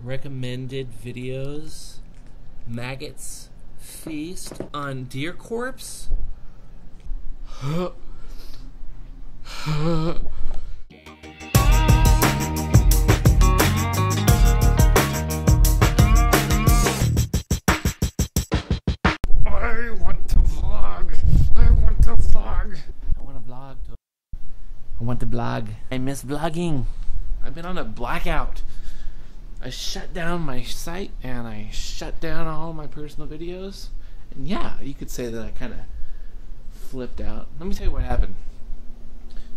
recommended videos. Maggots feast on deer corpse. I want to vlog. I miss vlogging. I've been on a blackout. I shut down my site and I shut down all my personal videos. And yeah, you could say that I kind of flipped out. Let me tell you what happened.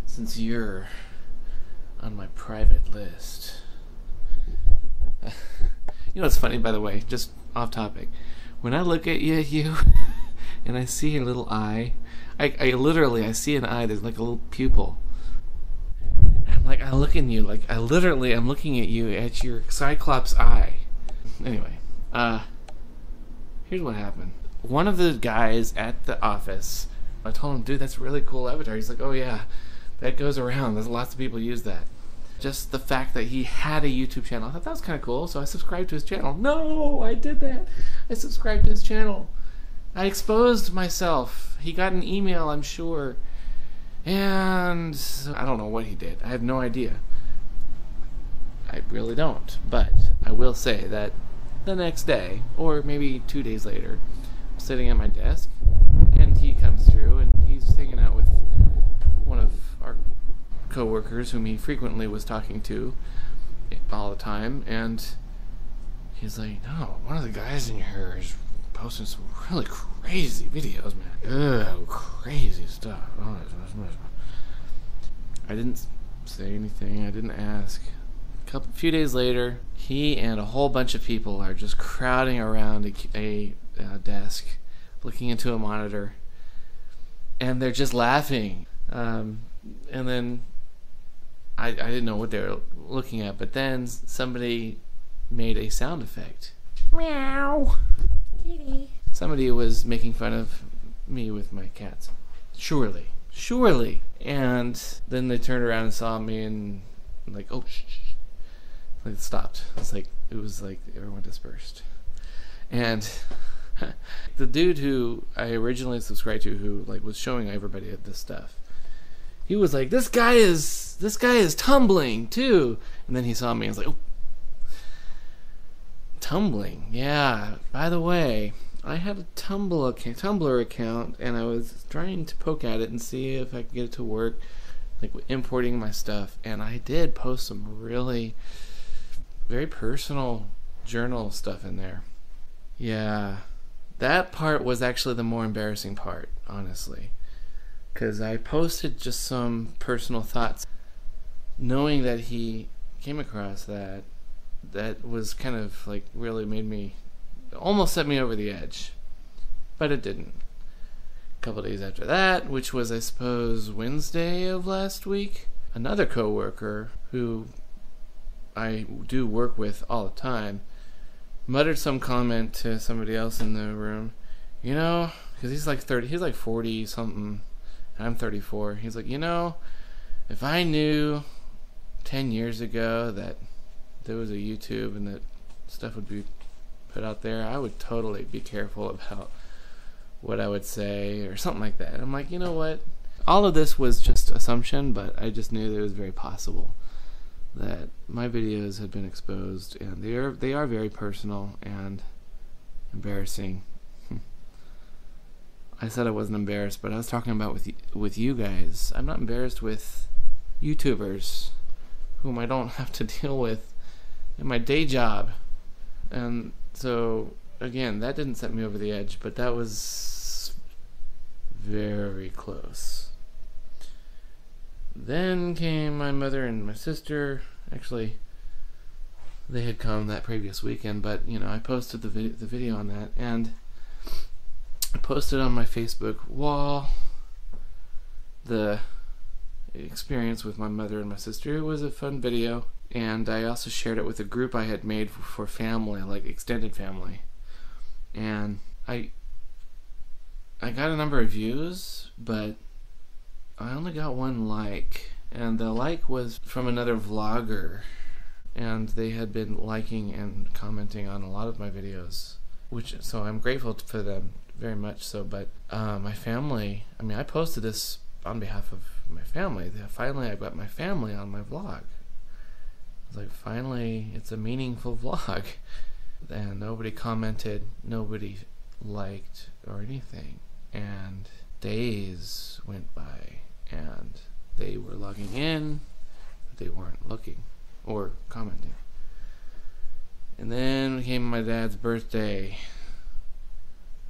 Since you're on my private list. You know what's funny, by the way, just off topic. When I look at you and I see a little eye, I literally see an eye, there's like a little pupil. Like, I look in you, like, I'm looking at you at your Cyclops eye. Anyway, here's what happened. One of the guys at the office, I told him, dude, that's a really cool avatar. He's like, oh yeah, that goes around. There's lots of people use that. Just the fact that he had a YouTube channel, I thought that was kind of cool, so I subscribed to his channel. No, I did that. I subscribed to his channel. I exposed myself. He got an email, I'm sure. And I don't know what he did. I have no idea. I really don't. But I will say that the next day, or maybe 2 days later, I'm sitting at my desk, and he comes through, and he's hanging out with one of our co-workers whom he frequently was talking to all the time, and he's like, no, one of the guys in here is posting some really crazy videos, man. Ugh, crazy stuff. I didn't say anything. I didn't ask. A few days later, he and a whole bunch of people are just crowding around a desk, looking into a monitor, and they're just laughing. And then I didn't know what they were looking at, but then somebody made a sound effect. Meow. Kitty. Somebody was making fun of me with my cats. Surely. And then they turned around and saw me and like, oh, shh. Like, it stopped. It was like everyone dispersed. And the dude who I originally subscribed to, who like was showing everybody this stuff, he was like, this guy is tumbling too. And then he saw me and was like, oh, tumbling. Yeah, by the way, I had a Tumblr account, and I was trying to poke at it and see if I could get it to work, like importing my stuff, and I did post some really very personal journal stuff in there. Yeah, that part was actually the more embarrassing part, honestly, because I posted just some personal thoughts, knowing that he came across that was kind of like really made me, almost set me over the edge, but it didn't. A couple days after that, which was I suppose Wednesday of last week, another coworker who I do work with all the time muttered some comment to somebody else in the room, you know, because he's like 40 something, and I'm 34. He's like, you know, if I knew 10 years ago that there was a YouTube and that stuff would be put out there, I would totally be careful about what I would say or something like that. I'm like, you know what? All of this was just assumption, but I just knew that it was very possible that my videos had been exposed, and they are very personal and embarrassing. I said I wasn't embarrassed, but I was talking about with you guys. I'm not embarrassed with YouTubers whom I don't have to deal with in my day job. And so, again, that didn't set me over the edge, but that was very close. Then came my mother and my sister. Actually, they had come that previous weekend, but, you know, I posted the video on that, and I posted on my Facebook wall the experience with my mother and my sister. It was a fun video. And I also shared it with a group I had made for family, like extended family. And I got a number of views, but I only got one like. And the like was from another vlogger. and they had been liking and commenting on a lot of my videos, so I'm grateful for them very much so. But my family, I mean, I posted this on behalf of my family. Finally I got my family on my vlog. It's like, finally it's a meaningful vlog. And nobody commented, nobody liked or anything, and days went by and they were logging in, but they weren't looking or commenting. And then came my dad's birthday.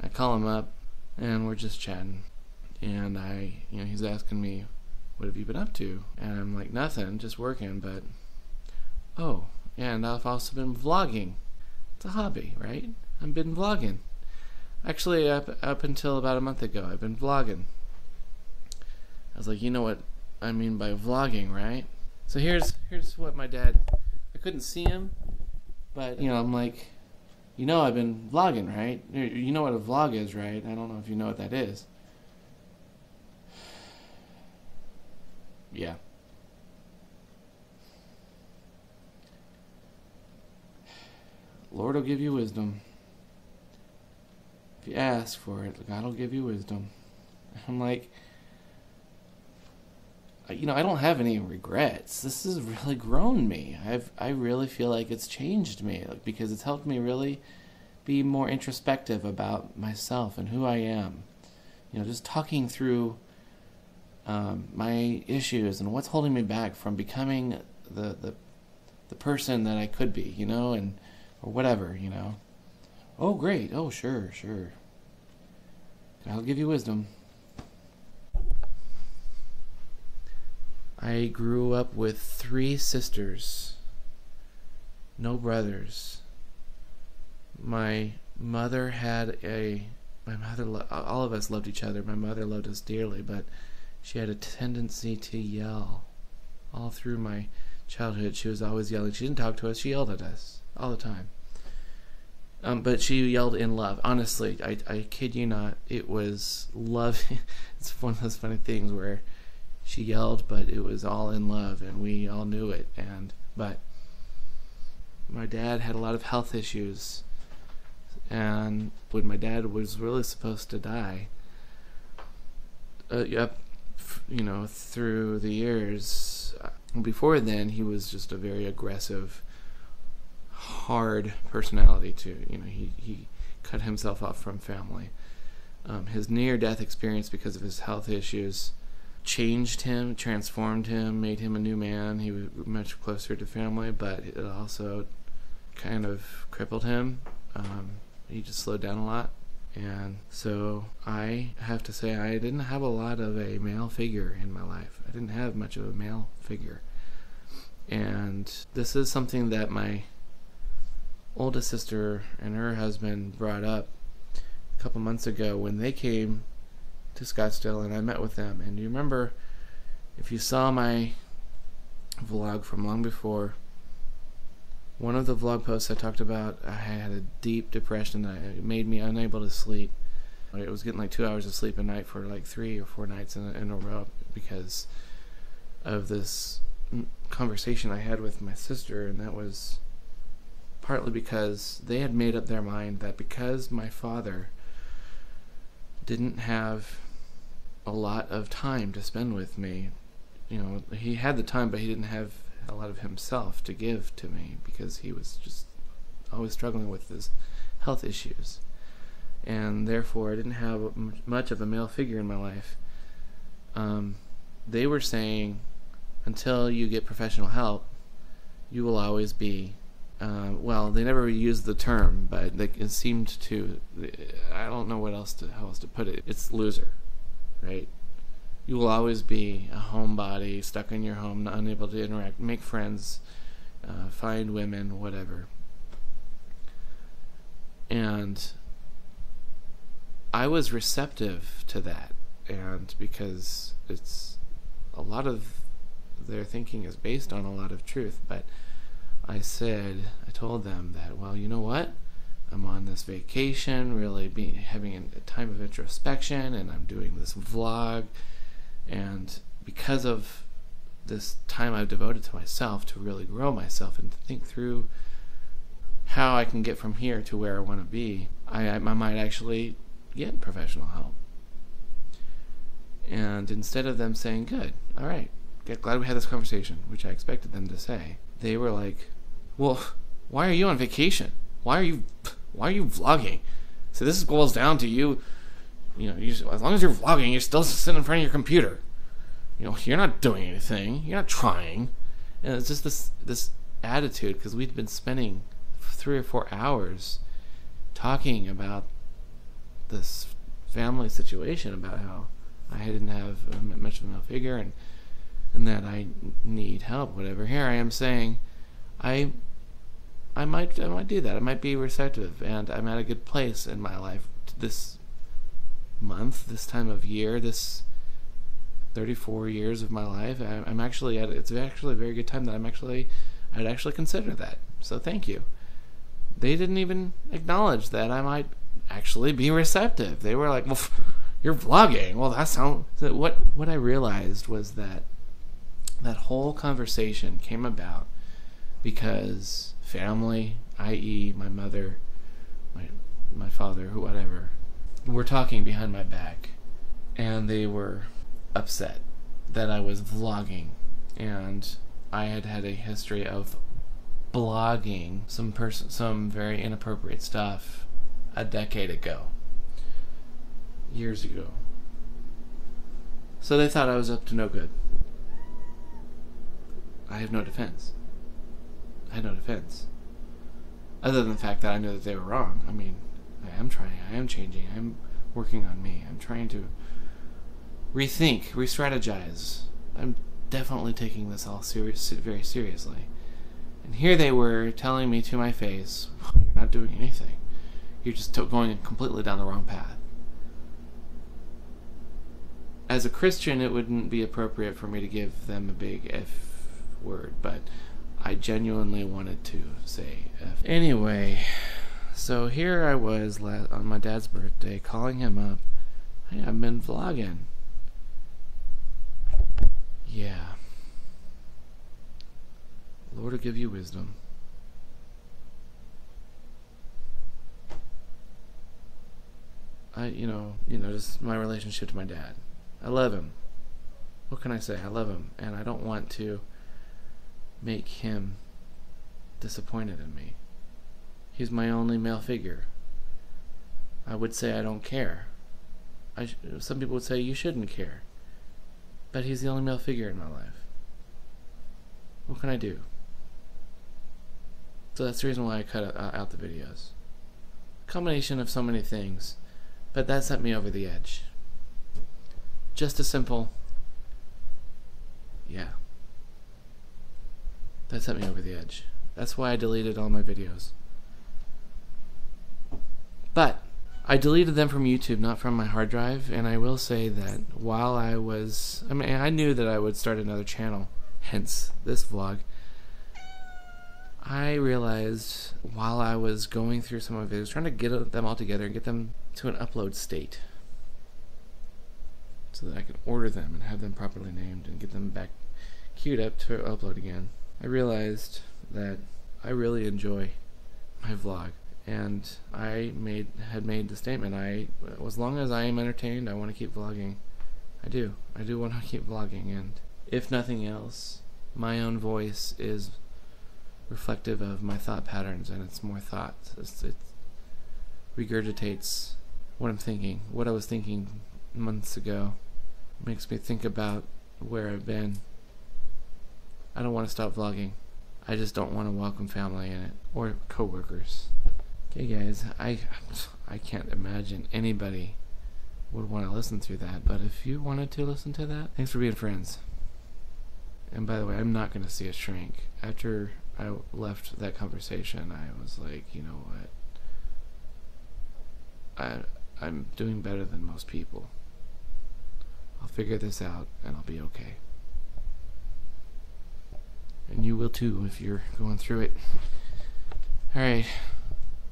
I call him up and we're just chatting, and he's asking me, what have you been up to? And I'm like, nothing, just working. But oh, and I've also been vlogging. It's a hobby, right? I've been vlogging. Actually, up until about a month ago, I've been vlogging. I was like, you know what I mean by vlogging, right? So here's what my dad, I couldn't see him, but I'm like, I've been vlogging, right? You know what a vlog is, right? I don't know if you know what that is. Yeah. Lord will give you wisdom. If you ask for it, God will give you wisdom. I'm like, I don't have any regrets. This has really grown me. I really feel like it's changed me, because it's helped me really be more introspective about myself and who I am. Just talking through my issues and what's holding me back from becoming the person that I could be, or whatever, Oh, great. Oh, sure. I'll give you wisdom. I grew up with 3 sisters, no brothers. My mother all of us loved each other. My mother loved us dearly, but she had a tendency to yell. All through my childhood, she was always yelling. She didn't talk to us, she yelled at us all the time. But she yelled in love. Honestly, I kid you not, it was love. It's one of those funny things where she yelled, but it was all in love, and we all knew it. But my dad had a lot of health issues, and when my dad was really supposed to die, through the years, before then, he was just a very aggressive, hard personality too. He cut himself off from family. His near-death experience, because of his health issues, changed him, transformed him, made him a new man. He was much closer to family, but it also kind of crippled him. He just slowed down a lot. And so I have to say, I didn't have a lot of a male figure in my life. I didn't have much of a male figure. And this is something that my oldest sister and her husband brought up a couple months ago when they came to Scottsdale, and I met with them. And you remember, if you saw my vlog from long before, one of the vlog posts I talked about, I had a deep depression that it made me unable to sleep. I was getting like 2 hours of sleep a night for like 3 or 4 nights in a row because of this conversation I had with my sister. And that was partly because they had made up their mind that because my father didn't have a lot of time to spend with me, he had the time, but he didn't have a lot of himself to give to me because he was just always struggling with his health issues, and therefore I didn't have much of a male figure in my life. They were saying, until you get professional help, you will always be well, they never used the term, but it seemed to, I don't know how else to put it, it's loser, right? You will always be a homebody, stuck in your home, unable to interact, make friends, find women, whatever. And I was receptive to that, and because it's a lot of their thinking is based on a lot of truth, but I told them that, well, you know what? I'm on this vacation, really having a time of introspection, and I'm doing this vlog, and because of this time I've devoted to myself to really grow myself and to think through how I can get from here to where I want to be, I might actually get professional help. And instead of them saying, good, all right, glad we had this conversation, which I expected them to say, they were like, well, why are you on vacation? Why are you vlogging? So this boils down to you as long as you're vlogging, you're still sitting in front of your computer. You're not doing anything. You're not trying. And it's just this attitude, because we'd been spending 3 or 4 hours talking about this family situation, about how I didn't have much of a male figure and that I need help, whatever. Here I am saying I might do that. I might be receptive, and I'm at a good place in my life this month, this time of year, this 34 years of my life. I'm actually it's actually a very good time that I'd actually consider that. So thank you. They didn't even acknowledge that I might actually be receptive. They were like, well, you're vlogging. Well, that sounds... What I realized was that whole conversation came about because family, i.e. my mother, my father, whatever, were talking behind my back, and they were upset that I was vlogging, and I had a history of blogging some very inappropriate stuff a decade ago, years ago. So they thought I was up to no good. I have no defense. Other than the fact that I know that they were wrong. I mean, I am trying, I am changing, I'm working on me, I'm trying to rethink, re-strategize. I'm definitely taking this all very seriously. And here they were telling me to my face, you're not doing anything. You're just going completely down the wrong path. As a Christian, it wouldn't be appropriate for me to give them a big F word, but I genuinely wanted to say F. Anyway, so here I was on my dad's birthday calling him up. Hey, I've been vlogging. Yeah. Lord will give you wisdom. Just my relationship to my dad. I love him. What can I say? I love him, and I don't want to make him disappointed in me. He's my only male figure. I would say I don't care. Some people would say you shouldn't care. But he's the only male figure in my life. What can I do? So that's the reason why I cut out the videos. Combination of so many things, but that sent me over the edge. Just a simple, yeah. That sent me over the edge. That's why I deleted all my videos. But I deleted them from YouTube, not from my hard drive, and I will say that while I knew that I would start another channel, hence this vlog. I realized while I was going through some of my videos, trying to get them all together and get them to an upload state so that I could order them and have them properly named and get them back queued up to upload again, I realized that I really enjoy my vlog. And I had made the statement, as long as I am entertained, I want to keep vlogging. I do want to keep vlogging, and if nothing else, my own voice is reflective of my thought patterns, and it's more thoughts. It regurgitates what I'm thinking, what I was thinking months ago. It makes me think about where I've been. I don't want to stop vlogging. I just don't want to welcome family in it, or coworkers. Okay guys, I can't imagine anybody would want to listen to that, but if you wanted to listen to that, thanks for being friends. And by the way, I'm not going to see a shrink. After I left that conversation, I was like, you know what, I'm doing better than most people. I'll figure this out and I'll be okay. And you will too if you're going through it. Alright.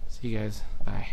See you guys. Bye.